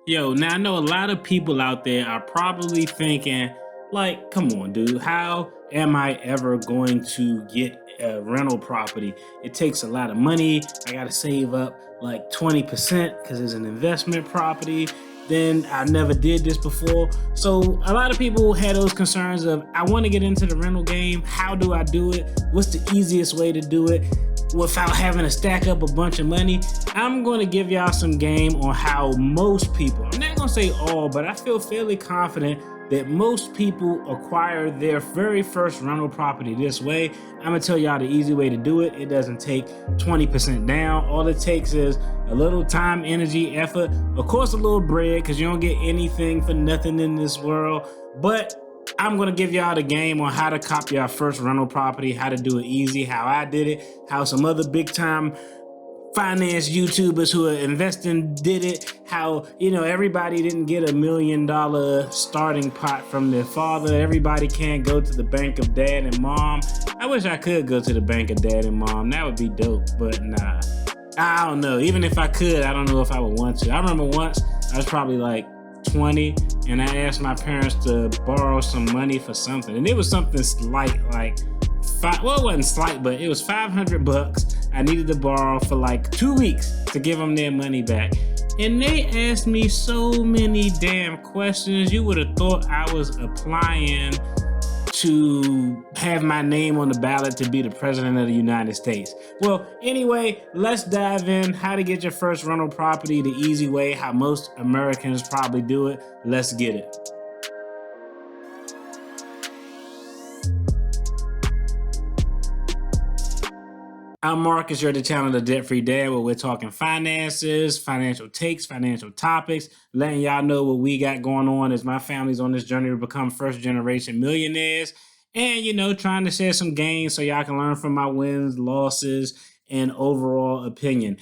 Yo, now I know a lot of people out there are probably thinking, like, come on, dude, how am I ever going to get a rental property? It takes a lot of money. I got to save up like 20% because it's an investment property. Then I never did this before. So a lot of people had those concerns of, I want to get into the rental game. How do I do it? What's the easiest way to do it without having to stack up a bunch of money? I'm going to give y'all some game on how most people, I'm not going to say all, but I feel fairly confident that most people acquire their very first rental property this way. I'm going to tell y'all the easy way to do it. It doesn't take 20% down. All it takes is a little time, energy, effort, of course a little bread, because you don't get anything for nothing in this world. But I'm going to give y'all the game on how to cop your first rental property, how to do it easy, how I did it, how some other big time finance YouTubers who are investing did it, how, everybody didn't get $1 million starting pot from their father. Everybody can't go to the bank of dad and mom. I wish I could go to the bank of dad and mom. That would be dope, but nah. I don't know. Even if I could, I don't know if I would want to. I remember once I was probably like 20 and I asked my parents to borrow some money for something, and it was something slight, like it wasn't slight, but it was $500 I needed to borrow for like 2 weeks to give them their money back. And they asked me so many damn questions. You would have thought I was applying to have my name on the ballot to be the president of the United States. Well, anyway, let's dive in. How to get your first rental property the easy way, how most Americans probably do it. Let's get it. I'm Marcus, you're the channel The Debt Free Dad, where we're talking finances, financial takes, financial topics, letting y'all know what we got going on as my family's on this journey to become first generation millionaires, and trying to share some gains so y'all can learn from my wins, losses, and overall opinion.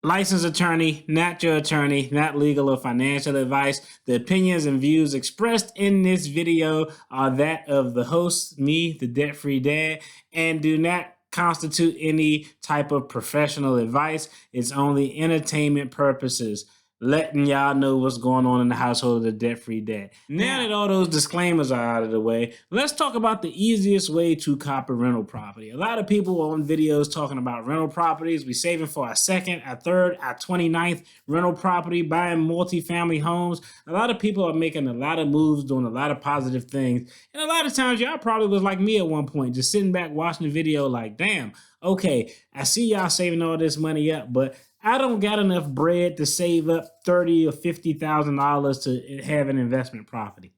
Licensed attorney, not your attorney, not legal or financial advice. The opinions and views expressed in this video are that of the host, me, the Debt Free Dad, and do not constitute any type of professional advice. It's only entertainment purposes, letting y'all know what's going on in the household of the Debt-Free Dad. Now that all those disclaimers are out of the way, let's talk about the easiest way to cop a rental property. A lot of people on videos talking about rental properties. We saving for our second, our third, our 29th rental property, buying multifamily homes. A lot of people are making a lot of moves, doing a lot of positive things. And a lot of times y'all probably was like me at one point, just sitting back watching the video like, damn, okay, I see y'all saving all this money up, but I don't got enough bread to save up $30,000 or $50,000 to have an investment property.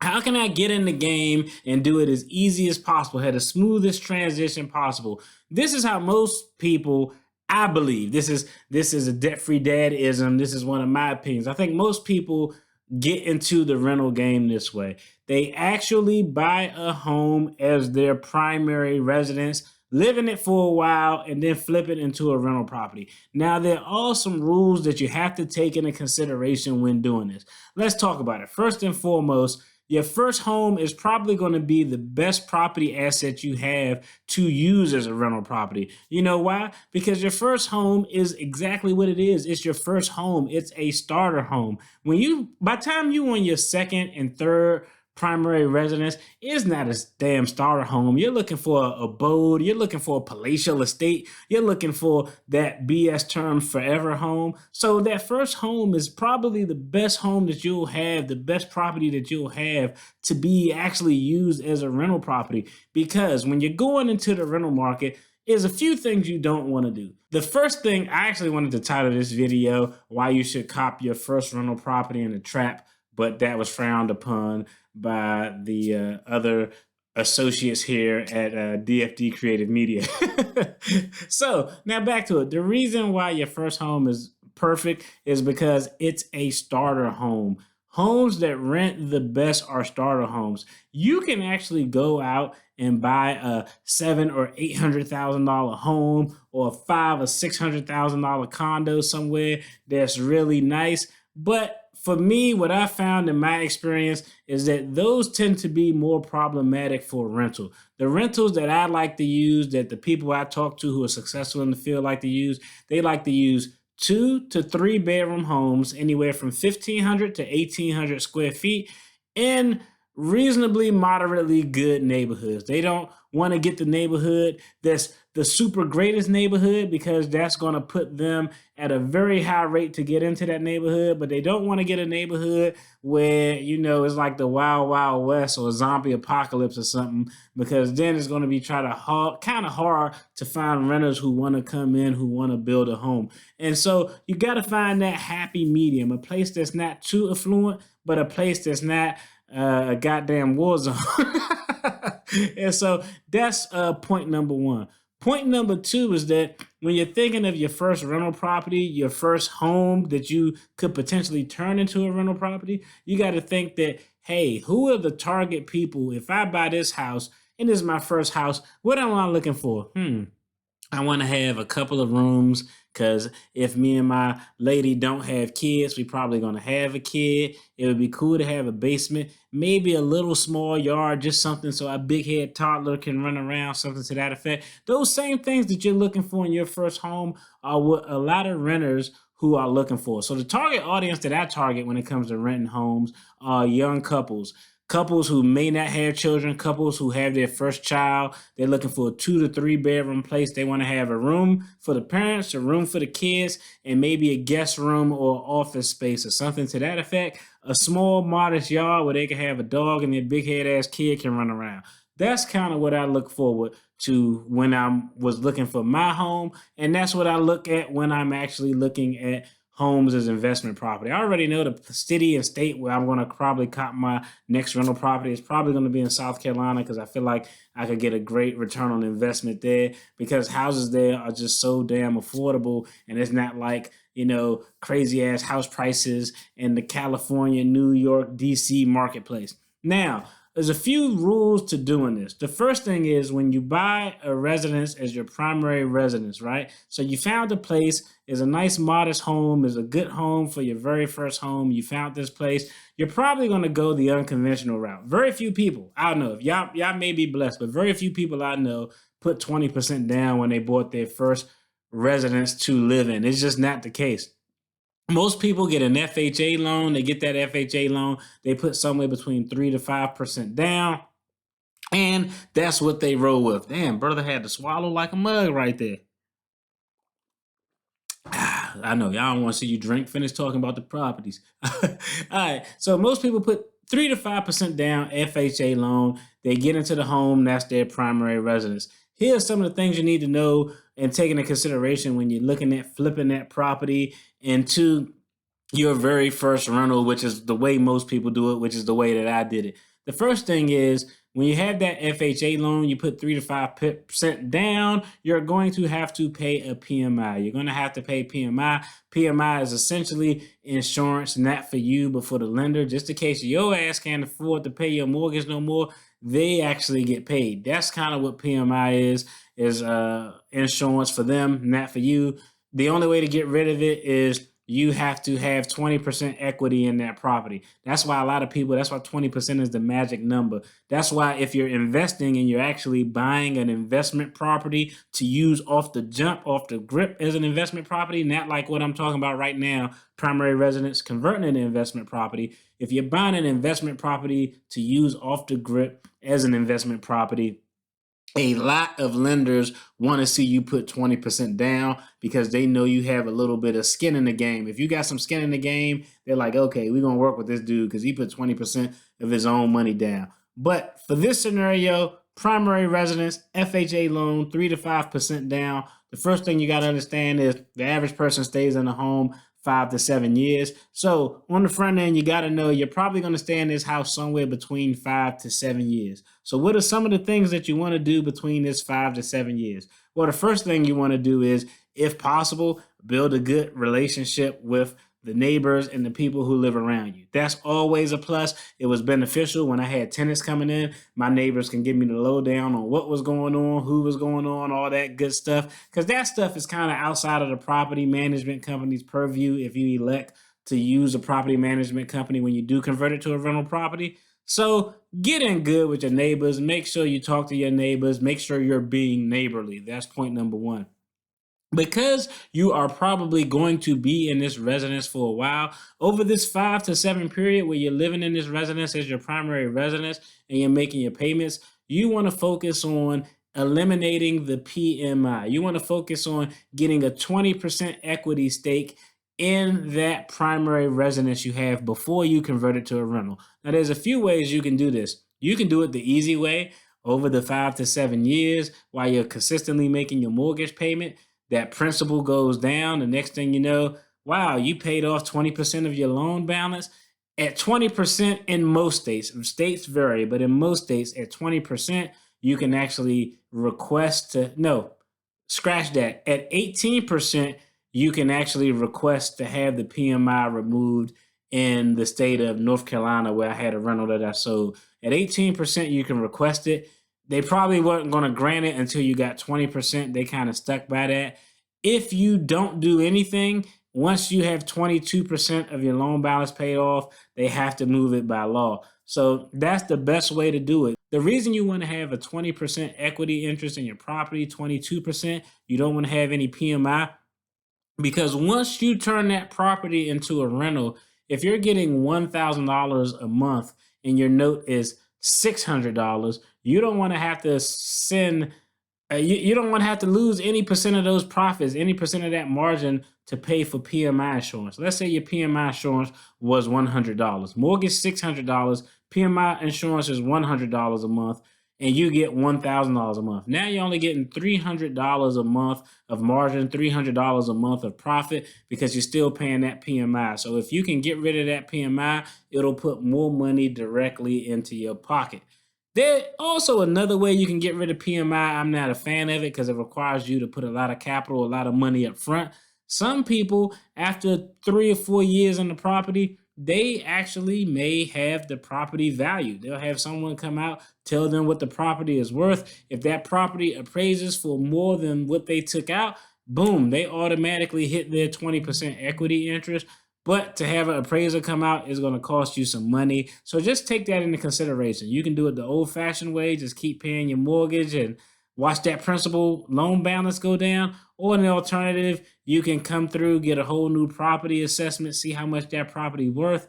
How can I get in the game and do it as easy as possible, have the smoothest transition possible? This is how most people, I believe, this is a debt-free dad-ism. This is one of my opinions. I think most people get into the rental game this way. They actually buy a home as their primary residence, live in it for a while, and then flip it into a rental property. Now, there are some rules that you have to take into consideration when doing this. Let's talk about it. First and foremost, your first home is probably going to be the best property asset you have to use as a rental property. You know why? Because your first home is exactly what it is. It's your first home. It's a starter home. By the time you on your second and third primary residence, is not a damn starter home. You're looking for a abode. You're looking for a palatial estate. You're looking for that BS term forever home. So that first home is probably the best home that you'll have, the best property that you'll have to be actually used as a rental property. Because when you're going into the rental market, there's a few things you don't want to do. The first thing, I actually wanted to title this video, Why You Should Cop Your First Rental Property in a Trap, but that was frowned upon by the other associates here at DFD Creative Media. So now back to it. The reason why your first home is perfect is because it's a starter home. Homes that rent the best are starter homes. You can actually go out and buy a $700,000 or $800,000 home or a $500,000 or $600,000 condo somewhere that's really nice. But for me, what I found in my experience is that those tend to be more problematic for rental. The rentals that I like to use, that the people I talk to who are successful in the field like to use, they like to use 2 to 3 bedroom homes, anywhere from 1,500 to 1,800 square feet, in reasonably moderately good neighborhoods. They don't want to get the neighborhood that's the super greatest neighborhood, because that's going to put them at a very high rate to get into that neighborhood. But they don't want to get a neighborhood where, it's like the wild, wild west or a zombie apocalypse or something, because then it's going to be kind of hard to find renters who want to come in, who want to build a home. And so you got to find that happy medium, a place that's not too affluent, but a place that's not a goddamn war zone. And so that's point number one. Point number two is that when you're thinking of your first rental property, your first home that you could potentially turn into a rental property, you got to think that, hey, who are the target people? If I buy this house and this is my first house, what am I looking for? I want to have a couple of rooms, because if me and my lady don't have kids, we probably going to have a kid. It would be cool to have a basement, maybe a little small yard, just something so a big head toddler can run around, something to that effect. Those same things that you're looking for in your first home are what a lot of renters who are looking for. So the target audience that I target when it comes to renting homes are young couples who may not have children, couples who have their first child. They're looking for a 2 to 3 bedroom place. They want to have a room for the parents, a room for the kids, and maybe a guest room or office space or something to that effect. A small, modest yard where they can have a dog and their big head ass kid can run around. That's kind of what I look forward to when I was looking for my home. And that's what I look at when I'm actually looking at homes as investment property. I already know the city and state where I'm going to probably cop my next rental property. It's probably going to be in South Carolina, because I feel like I could get a great return on investment there, because houses there are just so damn affordable, and it's not like, crazy ass house prices in the California, New York, DC marketplace. Now, there's a few rules to doing this. The first thing is, when you buy a residence as your primary residence, right? So you found a place, is a nice modest home, is a good home for your very first home. You found this place. You're probably going to go the unconventional route. Very few people, I don't know if y'all may be blessed, but very few people I know put 20% down when they bought their first residence to live in. It's just not the case. Most people get an FHA loan. They get that FHA loan. They put somewhere between 3 to 5% down, and that's what they roll with. Damn, brother had to swallow like a mug right there. I know y'all don't want to see you drink. Finish talking about the properties. All right. So most people put 3 to 5% down, FHA loan. They get into the home. That's their primary residence. Here are some of the things you need to know and take into consideration when you're looking at flipping that property into your very first rental, which is the way most people do it, which is the way that I did it. The first thing is, when you have that FHA loan, you put 3 to 5% down, you're going to have to pay a PMI. You're going to have to pay PMI. PMI is essentially insurance, not for you, but for the lender. Just in case your ass can't afford to pay your mortgage no more, they actually get paid. That's kind of what PMI is insurance for them, not for you. The only way to get rid of it is you have to have 20% equity in that property. That's why that's why 20% is the magic number. That's why if you're investing and you're actually buying an investment property to use off the jump, off the grip as an investment property, not like what I'm talking about right now, primary residence converting an investment property. If you're buying an investment property to use off the grip as an investment property, a lot of lenders want to see you put 20% down, because they know you have a little bit of skin in the game. If you got some skin in the game, they're like, okay, we're going to work with this dude because he put 20% of his own money down. But for this scenario, primary residence, FHA loan, 3 to 5% down. The first thing you got to understand is the average person stays in the home 5 to 7 years. So on the front end, you got to know you're probably going to stay in this house somewhere between 5 to 7 years. So what are some of the things that you want to do between this 5 to 7 years? Well, the first thing you want to do is, if possible, build a good relationship with the neighbors and the people who live around you. That's always a plus. It was beneficial when I had tenants coming in. My neighbors can give me the lowdown on what was going on, who was going on, all that good stuff. Because that stuff is kind of outside of the property management company's purview if you elect to use a property management company when you do convert it to a rental property. So get in good with your neighbors. Make sure you talk to your neighbors. Make sure you're being neighborly. That's point number one. Because you are probably going to be in this residence for a while, over this 5 to 7 period where you're living in this residence as your primary residence and you're making your payments, you want to focus on eliminating the PMI. You want to focus on getting a 20% equity stake in that primary residence you have before you convert it to a rental. Now, there's a few ways you can do this. You can do it the easy way over the 5 to 7 years while you're consistently making your mortgage payment. That principal goes down. The next thing you know, wow, you paid off 20% of your loan balance. At 20% in most states, states vary, but in most states, at 20%, you can actually request to, no, scratch that. At 18%, you can actually request to have the PMI removed in the state of North Carolina, where I had a rental that I sold. At 18%, you can request it. They probably weren't going to grant it until you got 20%. They kind of stuck by that. If you don't do anything, once you have 22% of your loan balance paid off, they have to move it by law. So that's the best way to do it. The reason you want to have a 20% equity interest in your property, 22%, you don't want to have any PMI, because once you turn that property into a rental, if you're getting $1,000 a month and your note is $600, you don't want to have to send you don't want to have to lose any percent of those profits, any percent of that margin to pay for PMI insurance. Let's say your PMI insurance was $100. Mortgage $600. PMI insurance is $100 a month, and you get $1,000 a month. Now you're only getting $300 a month of margin, $300 a month of profit, because you're still paying that PMI. So if you can get rid of that PMI, it'll put more money directly into your pocket. There's also another way you can get rid of PMI. I'm not a fan of it because it requires you to put a lot of capital, a lot of money up front. Some people, after 3 or 4 years on the property, they actually may have the property value. They'll have someone come out, tell them what the property is worth. If that property appraises for more than what they took out, boom, they automatically hit their 20% equity interest. But to have an appraiser come out is going to cost you some money. So just take that into consideration. You can do it the old-fashioned way, just keep paying your mortgage and watch that principal loan balance go down. Or an alternative, you can come through, get a whole new property assessment, see how much that property is worth.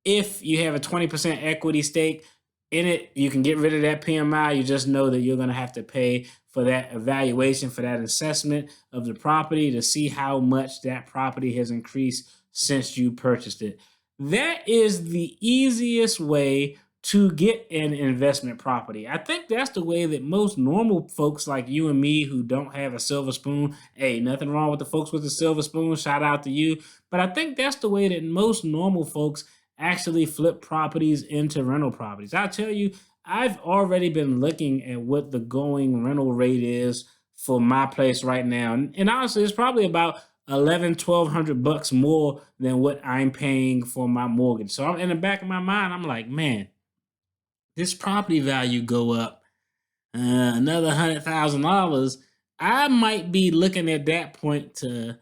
If you have a 20% equity stake in it, you can get rid of that PMI. You just know that you're going to have to pay for that evaluation, for that assessment of the property to see how much that property has increased since you purchased it. That is the easiest way to get an investment property. I think that's the way that most normal folks like you and me who don't have a silver spoon, hey, nothing wrong with the folks with the silver spoon, shout out to you. But I think that's the way that most normal folks actually flip properties into rental properties. I'll tell you, I've already been looking at what the going rental rate is for my place right now. And honestly, it's probably about 1,100 to 1,200 bucks more than what I'm paying for my mortgage. So I'm in the back of my mind, I'm like, man, this property value go up another $100,000. I might be looking at that point to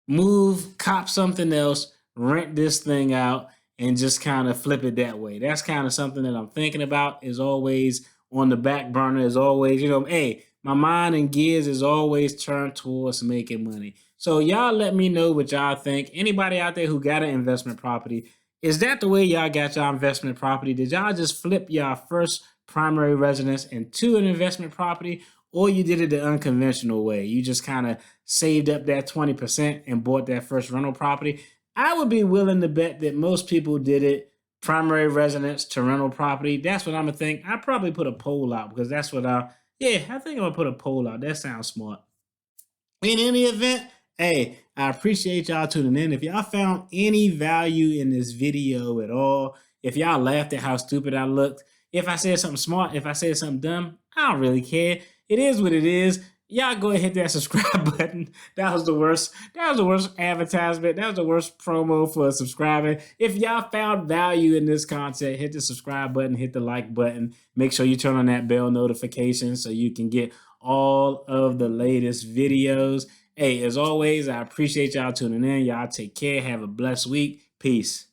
move, cop something else, rent this thing out, and just kind of flip it that way. That's kind of something that I'm thinking about, is always on the back burner, is always, hey, my mind and gears is always turned towards making money. So y'all let me know what y'all think. Anybody out there who got an investment property, is that the way y'all got y'all investment property? Did y'all just flip y'all first primary residence into an investment property, or you did it the unconventional way? You just kind of saved up that 20% and bought that first rental property? I would be willing to bet that most people did it primary residence to rental property. That's what I'm gonna think. I probably put a poll out, because that's what I think I'm gonna put a poll out. That sounds smart. In any event, hey, I appreciate y'all tuning in. If y'all found any value in this video at all, if y'all laughed at how stupid I looked, if I said something smart, if I said something dumb, I don't really care. It is what it is. Y'all go ahead and hit that subscribe button. That was the worst. That was the worst advertisement. That was the worst promo for subscribing. If y'all found value in this content, hit the subscribe button, hit the like button. Make sure you turn on that bell notification so you can get all of the latest videos. Hey, as always, I appreciate y'all tuning in. Y'all take care. Have a blessed week. Peace.